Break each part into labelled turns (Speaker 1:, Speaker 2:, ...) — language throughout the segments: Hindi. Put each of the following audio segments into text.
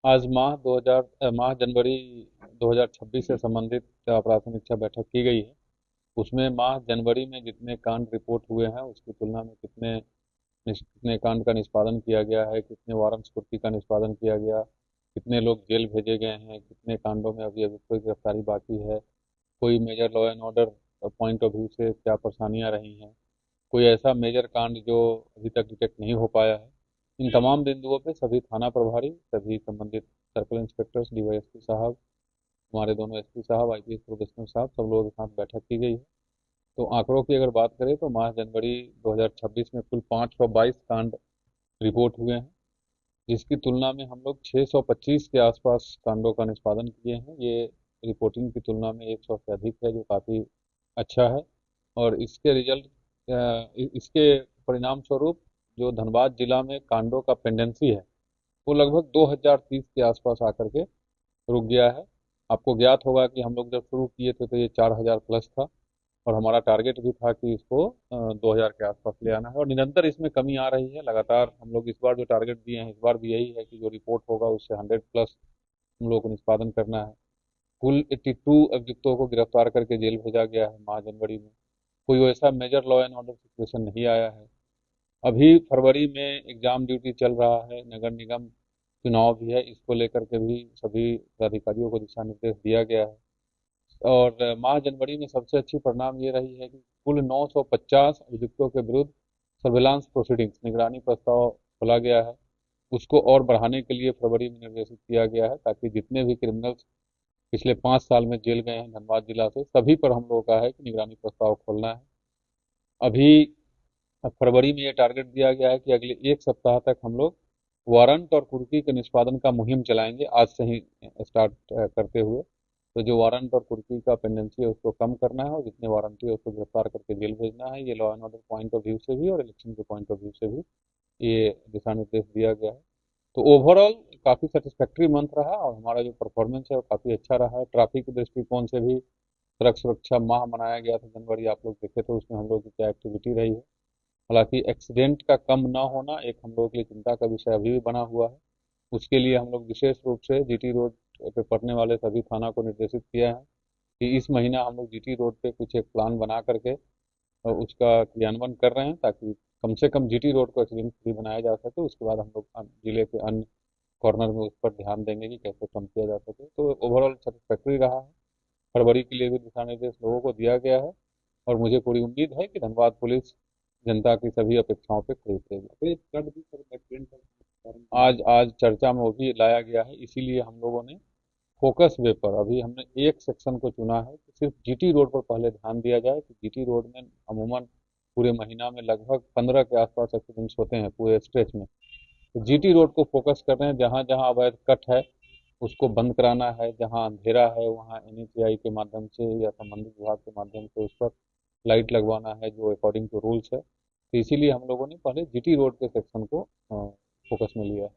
Speaker 1: आज माह जनवरी 2026 से संबंधित अपराध समीक्षा बैठक की गई है। उसमें माह जनवरी में जितने कांड रिपोर्ट हुए हैं उसकी तुलना में कितने कांड का निष्पादन किया गया है, कितने वारंट स्फूर्ति का निष्पादन किया गया, कितने लोग जेल भेजे गए हैं, कितने कांडों में अभी अभी कोई गिरफ्तारी बाकी है, कोई major law and order point of view से क्या परेशानियां रही हैं, कोई ऐसा मेजर कांड जो अभी तक डिटेक्ट नहीं हो पाया है। इन तमाम बिंदुओं पे सभी थाना प्रभारी, सभी संबंधित सर्कल इंस्पेक्टर्स, डीवाईएसपी साहब, हमारे दोनों एसपी साहब, आईपीएस प्रोबेशनर साहब, सब लोगों के साथ बैठक की गई है। तो आंकड़ों की अगर बात करें तो माह जनवरी 2026 में कुल 522 कांड रिपोर्ट हुए हैं, जिसकी तुलना में हम लोग 625 के आसपास कांडों का निष्पादन किए हैं। ये रिपोर्टिंग की तुलना में 100 से अधिक है, जो काफ़ी अच्छा है। और इसके रिजल्ट इसके परिणाम स्वरूप जो धनबाद जिला में कांडों का पेंडेंसी है वो लगभग 2030 के आसपास आकर के रुक गया है। आपको ज्ञात होगा कि हम लोग जब शुरू किए थे तो ये 4000 प्लस था, और हमारा टारगेट भी था कि इसको 2000 के आसपास ले आना है, और निरंतर इसमें कमी आ रही है। लगातार हम लोग इस बार जो टारगेट दिए हैं, इस बार भी यही है कि जो रिपोर्ट होगा उससे 100 प्लस हम लोग को निष्पादन करना है। कुल 82 अभियुक्तों को गिरफ्तार करके जेल भेजा गया है माह जनवरी में। कोई वैसा major law and order situation नहीं आया है। अभी फरवरी में एग्जाम ड्यूटी चल रहा है, नगर निगम चुनाव भी है, इसको लेकर के भी सभी पदाधिकारियों को दिशा निर्देश दिया गया है। और माह जनवरी में सबसे अच्छी परिणाम ये रही है कि कुल 950 अभियुक्तों के विरुद्ध सर्विलांस प्रोसीडिंग्स, निगरानी प्रस्ताव खोला गया है। उसको और बढ़ाने के लिए फरवरी में निर्देशित किया गया है, ताकि जितने भी क्रिमिनल्स पिछले 5 साल में जेल गए हैं धनबाद जिला से, सभी पर हम लोगों का है कि निगरानी प्रस्ताव खोलना है। अभी फरवरी में ये टारगेट दिया गया है कि अगले एक सप्ताह तक हम लोग वारंट और कुर्की के निष्पादन का मुहिम चलाएंगे, आज से ही स्टार्ट करते हुए। तो जो वारंट और कुर्की का पेंडेंसी है उसको कम करना है, और जितने वारंटी है उसको गिरफ्तार करके जेल भेजना है। ये law and order point of view से भी और इलेक्शन के पॉइंट ऑफ व्यू से भी ये दिशा निर्देश दिया गया है। तो ओवरऑल काफ़ी सेटिस्फैक्ट्री मंथ रहा, और हमारा जो परफॉर्मेंस है वो काफ़ी अच्छा रहा है। ट्रैफिक के दृष्टिकोण से भी सड़क सुरक्षा माह मनाया गया था जनवरी, आप लोग देखे तो उसमें हम लोग की क्या एक्टिविटी रही है। हालांकि एक्सीडेंट का कम ना होना एक हम लोग के लिए चिंता का विषय अभी भी बना हुआ है। उसके लिए हम लोग विशेष रूप से जीटी रोड पे पड़ने वाले सभी थाना को निर्देशित किया है कि इस महीना हम लोग जीटी रोड पे कुछ एक प्लान बना करके उसका क्रियान्वयन कर रहे हैं, ताकि कम से कम जीटी रोड को एक्सीडेंट फ्री बनाया जा सके। उसके बाद हम लोग जिले के अन्य कॉर्नर में उस पर ध्यान देंगे कि कैसे कम किया जा सके। तो ओवरऑल सेटिस्फैक्ट्री रहा है। फरवरी के लिए भी दिशा निर्देश लोगों को दिया गया है, और मुझे पूरी उम्मीद है कि धनबाद पुलिस जनता की सभी अपेक्षाओं पे खरी उतरेगी।
Speaker 2: तो ये फ्लड भी सर एक्सीडेंट का कारण बन
Speaker 1: आज आज चर्चा में वो भी लाया गया है, इसीलिए हम लोगों ने फोकस वे पर अभी हमने एक सेक्शन को चुना है कि सिर्फ जीटी रोड पर पहले ध्यान दिया जाए। कि जीटी रोड में अमूमन पूरे महीना में लगभग 15 के आसपास एक्सीडेंट्स होते हैं पूरे स्ट्रेच में। तो जीटी रोड को फोकस कर रहे हैं, जहाँ जहाँ अवैध कट है उसको बंद कराना है, जहाँ अंधेरा है वहाँ एनएचएआई के माध्यम से या संबंधित विभाग के माध्यम से उस पर लाइट लगवाना है, जो अकॉर्डिंग टू रूल्स है। तो इसीलिए हम लोगों ने पहले जीटी रोड के सेक्शन को फोकस में लिया है।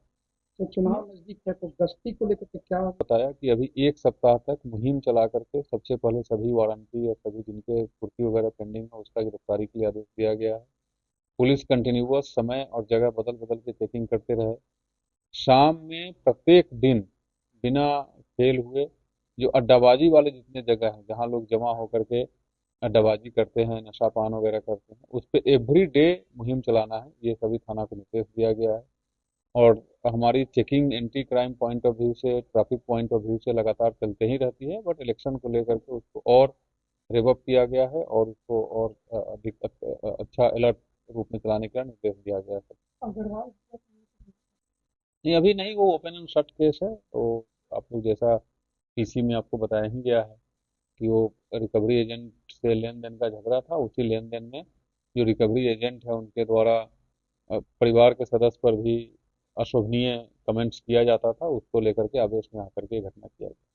Speaker 2: तो चुनाव नजदीक है तो गश्ती को लेकर के क्या
Speaker 1: बताया कि अभी एक सप्ताह तक मुहिम चला करके सबसे पहले सभी वारंटी और सभी जिनके कुर्की वगैरह पेंडिंग है उसका गिरफ्तारी के लिए आदेश दिया गया है। पुलिस कंटिन्यूअस समय और जगह बदल बदल के चेकिंग करते रहे। शाम में प्रत्येक दिन बिना फेल हुए जो अड्डाबाजी वाले जितने जगह हैं जहाँ लोग जमा होकर के अड्डाबाजी करते हैं, नशा पान वगैरह करते हैं, उस पर एवरी डे मुहिम चलाना है, ये सभी थाना को निर्देश दिया गया है। और हमारी checking anti crime point of view से, ट्रैफिक पॉइंट ऑफ व्यू से लगातार चलते ही रहती है, बट इलेक्शन को लेकर के उसको और रेव अप किया गया है, और उसको और अधिक अच्छा अलर्ट रूप में चलाने का निर्देश दिया गया है।
Speaker 2: अग्रवाल
Speaker 1: नहीं, अभी नहीं, वो ओपन एंड शट केस है। तो आप लोग जैसा पीसी में आपको बताया ही गया है कि वो रिकवरी एजेंट से लेन देन का झगड़ा था। उसी लेन देन में जो रिकवरी एजेंट है उनके द्वारा परिवार के सदस्य पर भी अशोभनीय कमेंट्स किया जाता था, उसको लेकर के आवेश में आकर के ये घटना किया गया।